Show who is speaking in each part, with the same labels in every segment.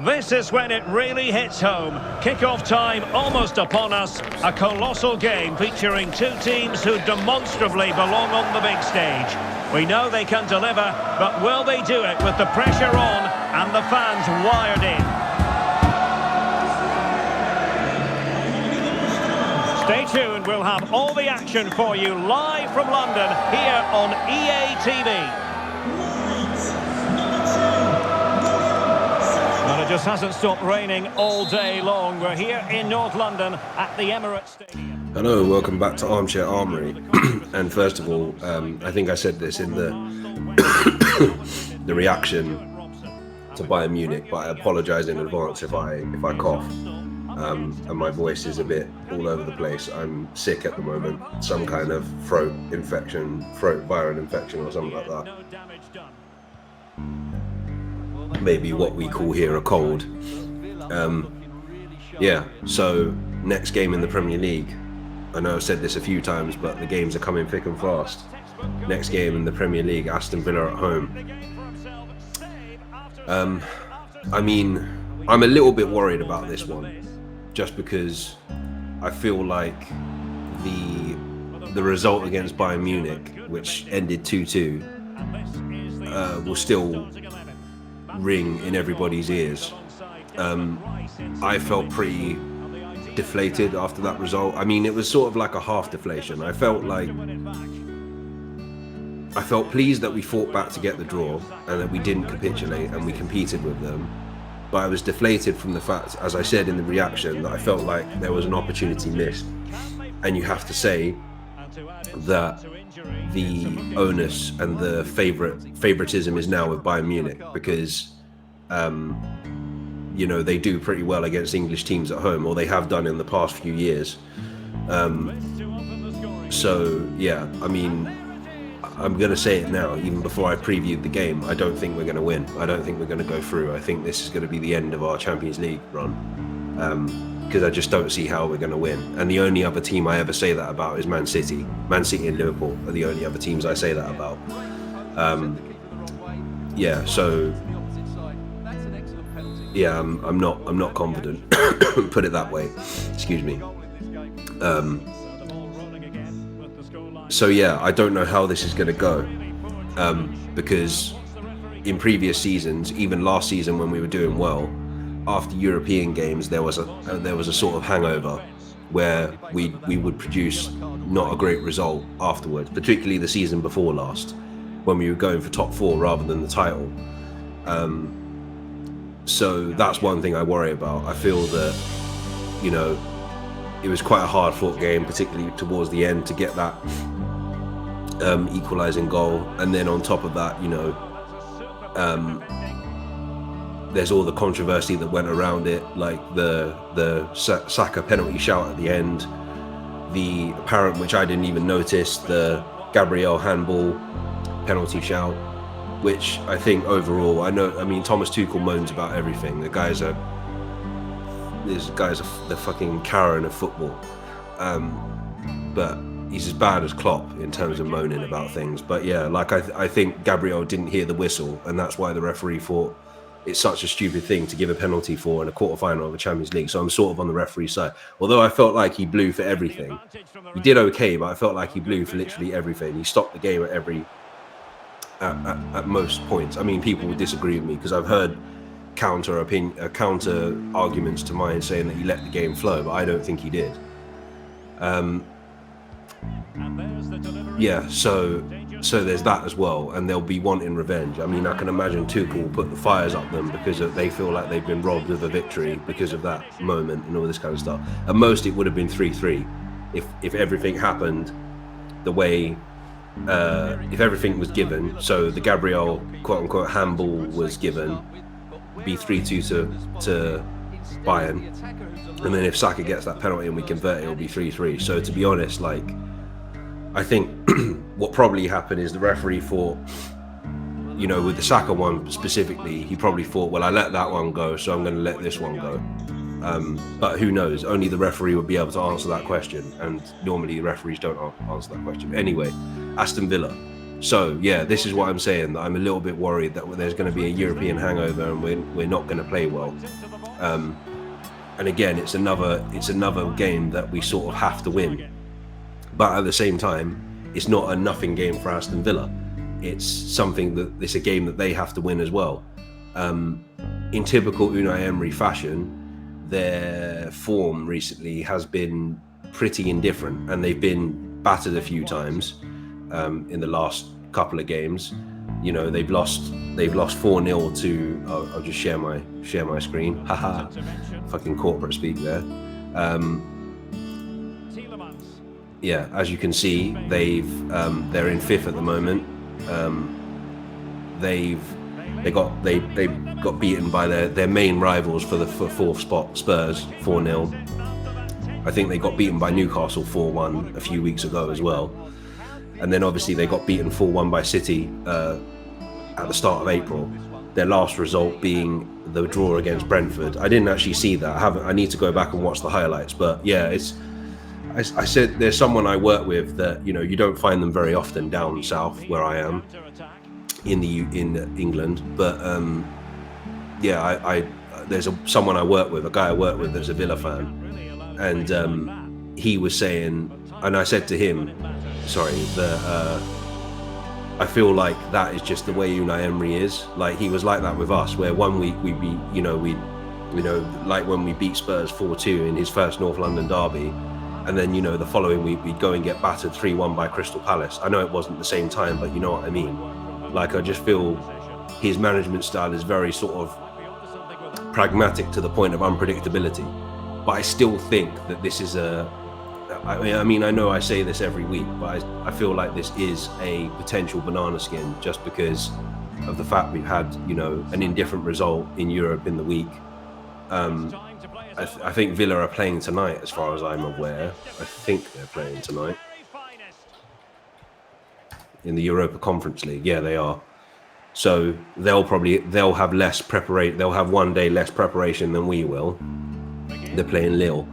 Speaker 1: This is when it really hits home. Kick-off time almost upon us. A colossal game featuring two teams who demonstrably belong on the big stage. We know they can deliver, but will they do it with the pressure on and the fans wired in? Stay tuned, we'll have all the action for you live from London here on EA TV. Well, it just hasn't stopped raining all day long. We're here in North London at the Emirates Stadium.
Speaker 2: Hello, welcome back to Armchair Armory. And first of all, I think I said this in the reaction to Bayern Munich, but I apologise in advance if I cough. And my voice is a bit all over the place. I'm sick at the moment, some kind of throat viral infection or something like that. Maybe what we call here a cold. So next game in the Premier League. I know I've said this a few times, but the games are coming thick and fast. Next game in the Premier League, Aston Villa at home. I mean, I'm a little bit worried about this one, just because I feel like the result against Bayern Munich, which ended 2-2, will still ring in everybody's ears. I felt pretty deflated after that result. I mean, it was sort of like a half deflation. I felt pleased that we fought back to get the draw and that we didn't capitulate and we competed with them. But I was deflated from the fact, as I said in the reaction, that I felt like there was an opportunity missed. And you have to say that the onus and the favoritism is now with Bayern Munich, because they do pretty well against English teams at home, or they have done in the past few years. I mean, I'm going to say it now, even before I previewed the game. I don't think we're going to win. I don't think we're going to go through. I think this is going to be the end of our Champions League run, because I just don't see how we're going to win. And the only other team I ever say that about is Man City. Man City and Liverpool are the only other teams I say that about. I'm not confident. Put it that way. Excuse me. I don't know how this is going to go, because in previous seasons, even last season when we were doing well, after European games there was a sort of hangover where we would produce not a great result afterwards, particularly the season before last when we were going for top four rather than the title. So that's one thing I worry about. I feel that, it was quite a hard-fought game, particularly towards the end, to get that equalising goal. And then on top of that, there's all the controversy that went around it, like the Saka penalty shout at the end, the apparent, which I didn't even notice, the Gabriel handball penalty shout, which I think overall, Thomas Tuchel moans about everything. The guy's the fucking Karen of football. But he's as bad as Klopp in terms of moaning about things. But yeah, I think Gabriel didn't hear the whistle, and that's why the referee thought it's such a stupid thing to give a penalty for in a quarterfinal of a Champions League. So I'm sort of on the referee's side. Although I felt like he blew for everything. He did okay, but I felt like he blew for literally everything. He stopped the game at most points. I mean, people would disagree with me because I've heard counter arguments to mine saying that he let the game flow, but I don't think he did. So there's that as well, and they'll be wanting revenge. I mean, I can imagine Tuchel will put the fires up them because they feel like they've been robbed of a victory because of that moment and all this kind of stuff. At most, it would have been 3-3 if everything happened the way. If everything was given, so the Gabriel quote-unquote handball was given, be 3-2 to Bayern, and then if Saka gets that penalty and we convert it, it'll be 3-3. So to be honest, I think what probably happened is the referee thought, with the Saka one specifically, he probably thought, well, I let that one go, so I'm going to let this one go. But who knows? Only the referee would be able to answer that question, and normally the referees don't answer that question. Anyway, Aston Villa. So yeah, this is what I'm saying, that I'm a little bit worried that there's going to be a European hangover and we're not going to play well. And again, it's another game that we sort of have to win. But at the same time, it's not a nothing game for Aston Villa. It's a game that they have to win as well. In typical Unai Emery fashion, their form recently has been pretty indifferent, and they've been battered a few times in the last couple of games. You know, they've lost 4-0 to. I'll just share my screen. Haha, fucking corporate speak there. Yeah, as you can see, they're in 5th at the moment. They got beaten by their main rivals for the 4th spot, Spurs, 4-0. I think they got beaten by Newcastle 4-1 a few weeks ago as well. And then obviously they got beaten 4-1 by City at the start of April. Their last result being the draw against Brentford. I didn't actually see that. I need to go back and watch the highlights. But yeah, I said there's someone I work with that, you know, you don't find them very often down south where I am in England. But yeah, there's someone I work with, a guy I work with that's a Villa fan, and he was saying, and I said to him, that I feel like that is just the way Unai Emery is. Like, he was like that with us, where one week we'd be, like when we beat Spurs 4-2 in his first North London derby, and then, you know, the following week we'd go and get battered 3-1 by Crystal Palace. I know it wasn't the same time, but you know what I mean. Like, I just feel his management style is very sort of pragmatic to the point of unpredictability. But I still think that this is I mean, I know I say this every week, but I feel like this is a potential banana skin just because of the fact we've had, you know, an indifferent result in Europe in the week. I think Villa are playing tonight, as far as I'm aware. I think they're playing tonight in the Europa Conference League. Yeah, they are. So they'll have less preparation. They'll have 1 day less preparation than we will. They're playing Lille,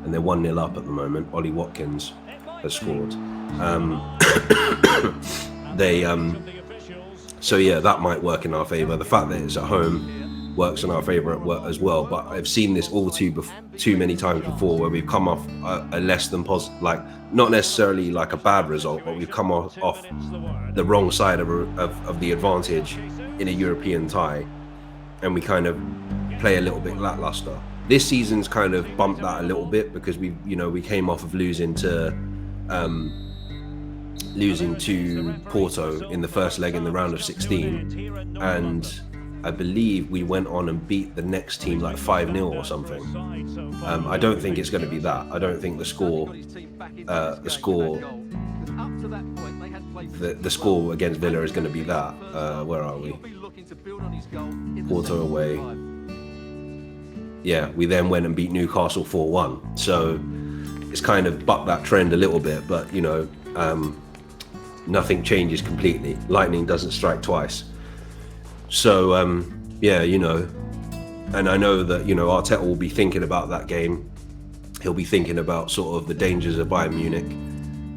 Speaker 2: and they're 1-0 up at the moment. Ollie Watkins has scored. So yeah, that might work in our favour. The fact that it's at home works in our favour as well. But I've seen this all too many times before, where we've come off a less than positive, like not necessarily like a bad result, but we've come off the wrong side of the advantage in a European tie, and we kind of play a little bit lackluster. This season's kind of bumped that a little bit because we came off of losing to Porto in the first leg in the round of 16, and I believe we went on and beat the next team like 5-0 or something. I don't think it's going to be that. I don't think the score against Villa is going to be that. Where are we? Porto away. Yeah, we then went and beat Newcastle 4-1. So it's kind of bucked that trend a little bit, but you know, nothing changes completely. Lightning doesn't strike twice. So yeah, you know, and I know that, you know, Arteta will be thinking about that game. He'll be thinking about sort of the dangers of Bayern Munich.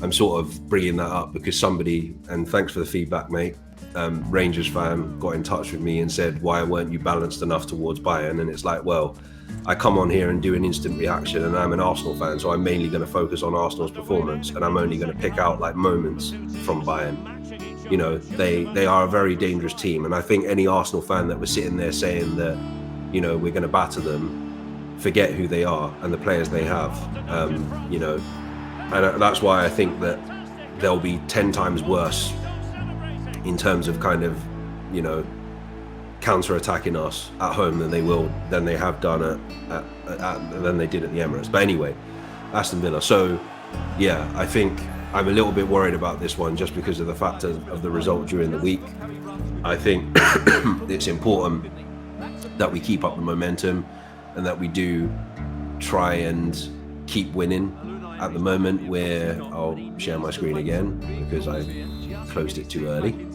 Speaker 2: I'm sort of bringing that up because somebody, and thanks for the feedback, mate, Rangers fan got in touch with me and said, why weren't you balanced enough towards Bayern? And it's like, well, I come on here and do an instant reaction, and I'm an Arsenal fan, so I'm mainly going to focus on Arsenal's performance, and I'm only going to pick out like moments from Bayern. You know, they are a very dangerous team, and I think any Arsenal fan that was sitting there saying that, you know, we're going to batter them, forget who they are and the players they have. You know, and that's why I think that they'll be 10 times worse in terms of kind of, you know, counter-attacking us at home than they have done than they did at the Emirates. But anyway, Aston Villa. So yeah, I think I'm a little bit worried about this one just because of the fact of the result during the week. I think it's important that we keep up the momentum and that we do try and keep winning. At the moment, where I'll share my screen again because I closed it too early.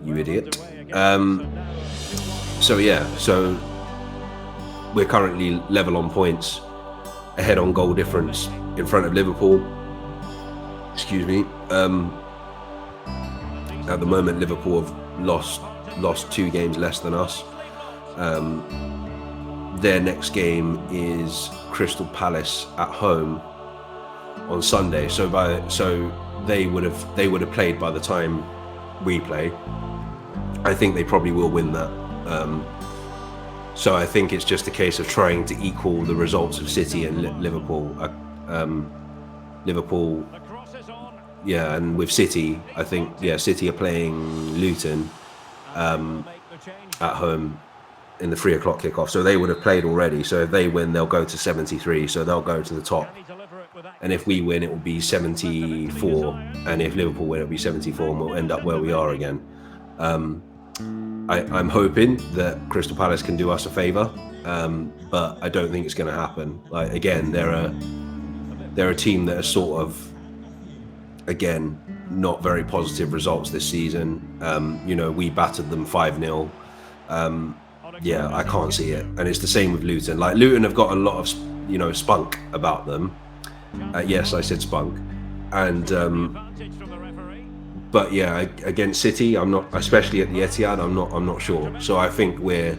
Speaker 2: You idiot. So yeah, so we're currently level on points, ahead on goal difference in front of Liverpool. Excuse me. At the moment, Liverpool have lost 2 games less than us. Their next game is Crystal Palace at home on Sunday. So they would have played by the time we play. I think they probably will win that. So I think it's just a case of trying to equal the results of City and Liverpool. Liverpool, yeah, and with City, I think, yeah, City are playing Luton at home in the 3 o'clock kickoff. So they would have played already. So if they win, they'll go to 73. So they'll go to the top. And if we win, it will be 74. And if Liverpool win, it'll be 74, and we'll end up where we are again. I'm hoping that Crystal Palace can do us a favour, but I don't think it's going to happen. Like, again, they're a team that are sort of, again, not very positive results this season. You know, we battered them 5-0. Yeah, I can't see it. And it's the same with Luton. Like, Luton have got a lot of, you know, spunk about them. Yes, I said spunk. And but yeah, against City, I'm not, especially at the Etihad, I'm not sure. So I think the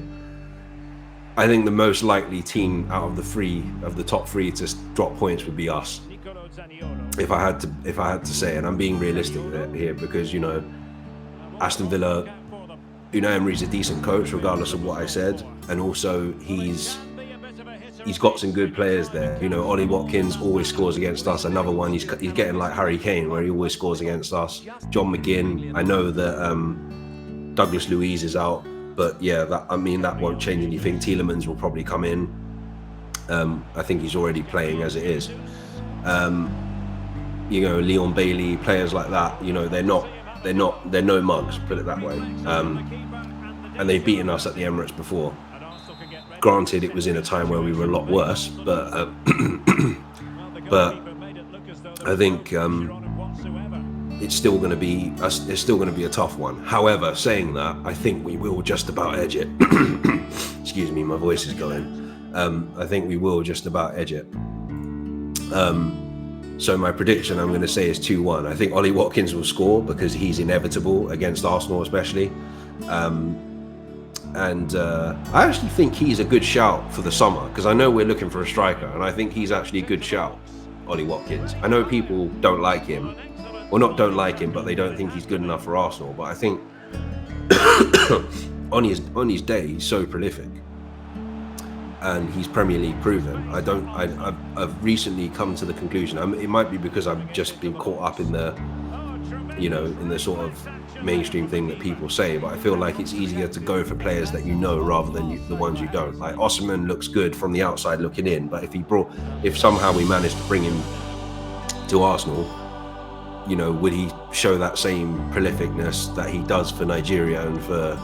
Speaker 2: most likely team out of the top 3 to drop points would be us. If I had to say, and I'm being realistic here, because, you know, Aston Villa, Unai Emery's a decent coach, regardless of what I said, and also he's got some good players there. You know, Ollie Watkins always scores against us. Another one, he's getting like Harry Kane, where he always scores against us. John McGinn, I know that Douglas Luiz is out, but yeah, that won't change anything. Tielemans will probably come in. I think he's already playing as it is. You know, Leon Bailey, players like that, you know, they're no mugs, put it that way. And they've beaten us at the Emirates before. Granted, it was in a time where we were a lot worse, but I think it's still going to be a tough one. However, saying that, I think we will just about edge it. Excuse me, my voice is going. I think we will just about edge it. So my prediction, I'm going to say, is 2-1. I think Ollie Watkins will score because he's inevitable against Arsenal, especially. And I actually think he's a good shout for the summer, because I know we're looking for a striker, and I think he's actually a good shout, Ollie Watkins. I know people don't like him, or not don't like him, but they don't think he's good enough for Arsenal. But I think on his day, he's so prolific, and he's Premier League proven. I've recently come to the conclusion. It might be because I've just been caught up in the, you know, in the sort of mainstream thing that people say, but I feel like it's easier to go for players that you know rather than the ones you don't. Like, Osimhen looks good from the outside looking in, but if somehow we managed to bring him to Arsenal, you know, would he show that same prolificness that he does for Nigeria and for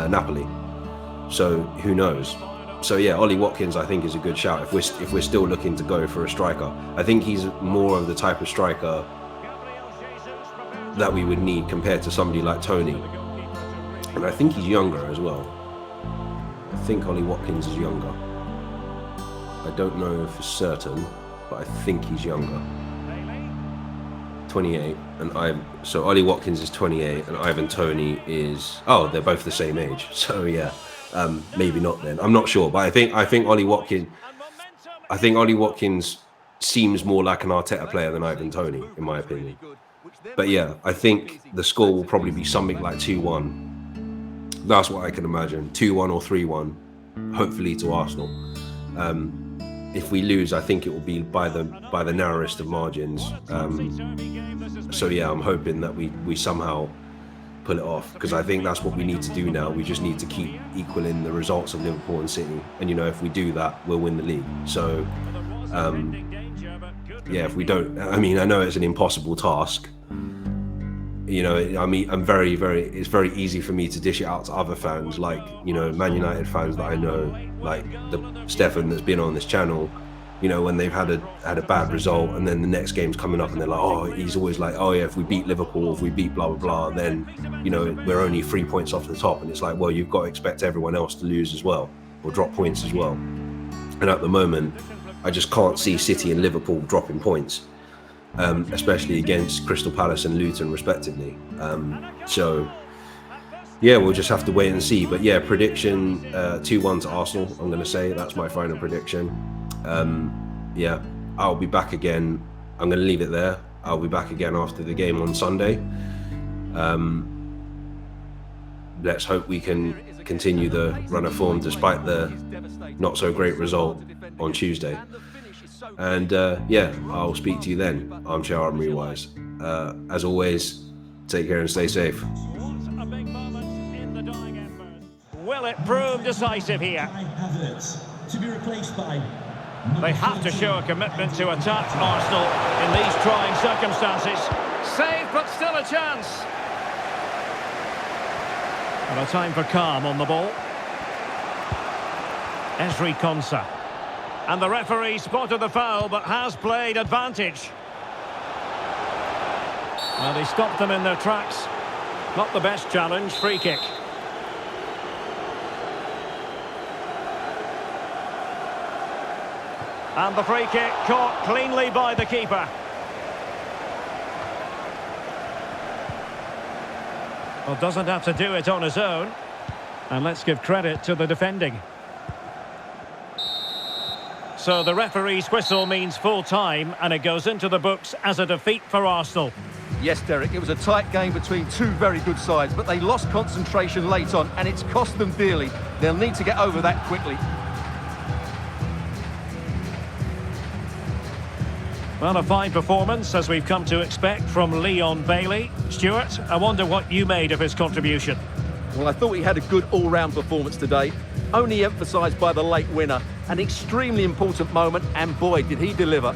Speaker 2: Napoli? So who knows? So yeah, Ollie Watkins, I think, is a good shout if we're still looking to go for a striker. I think he's more of the type of striker that we would need compared to somebody like Tony. And I think he's younger as well. I think Ollie Watkins is younger. I don't know for certain, but I think he's younger. 28, and so Ollie Watkins is 28, and Ivan Toney is, they're both the same age. So yeah, maybe not then. I'm not sure, but I think Ollie Watkins seems more like an Arteta player than Ivan Toney, in my opinion. But yeah, I think the score will probably be something like 2-1. That's what I can imagine. 2-1 or 3-1, hopefully to Arsenal. If we lose, I think it will be by the narrowest of margins. So yeah, I'm hoping that we somehow pull it off, because I think that's what we need to do now. We just need to keep equaling the results of Liverpool and City, and you know, if we do that, we'll win the league. So yeah, if we don't, I mean, I know it's an impossible task. You know, I mean, it's very easy for me to dish it out to other fans, like, you know, Man United fans that I know, like the Stefan that's been on this channel. You know, when they've had a bad result, and then the next game's coming up, and they're like, he's always like, yeah, if we beat Liverpool, if we beat blah blah blah, then, you know, we're only 3 points off the top. And it's like, well, you've got to expect everyone else to lose as well, or drop points as well. And at the moment, I just can't see City and Liverpool dropping points. especially against Crystal Palace and Luton, respectively. So, yeah, we'll just have to wait and see. But yeah, prediction 2-1 to Arsenal, I'm going to say. That's my final prediction. Yeah, I'll be back again. I'm going to leave it there. I'll be back again after the game on Sunday. Let's hope we can continue the run of form despite the not so great result on Tuesday. And yeah, I'll speak to you then. I'm Armory Wise. As always, take care and stay safe.
Speaker 1: What a big moment in the dying embers. Will it prove decisive here?
Speaker 3: To be replaced by
Speaker 1: They have to show a commitment to attack Arsenal in these trying circumstances. Save, but still a chance. And a time for calm on the ball. Esri Konsa. And the referee spotted the foul, but has played advantage. Well, he stopped them in their tracks. Not the best challenge, free kick. And the free kick caught cleanly by the keeper. Well, doesn't have to do it on his own. And let's give credit to the defending. So the referee's whistle means full time, and it goes into the books as a defeat for Arsenal.
Speaker 4: Yes, Derek, it was a tight game between two very good sides, but they lost concentration late on, and it's cost them dearly. They'll need to get over that quickly.
Speaker 1: Well, a fine performance, as we've come to expect from Leon Bailey. Stuart, I wonder what you made of his contribution.
Speaker 4: Well, I thought he had a good all-round performance today, only emphasised by the late winner. An extremely important moment, and boy, did he deliver.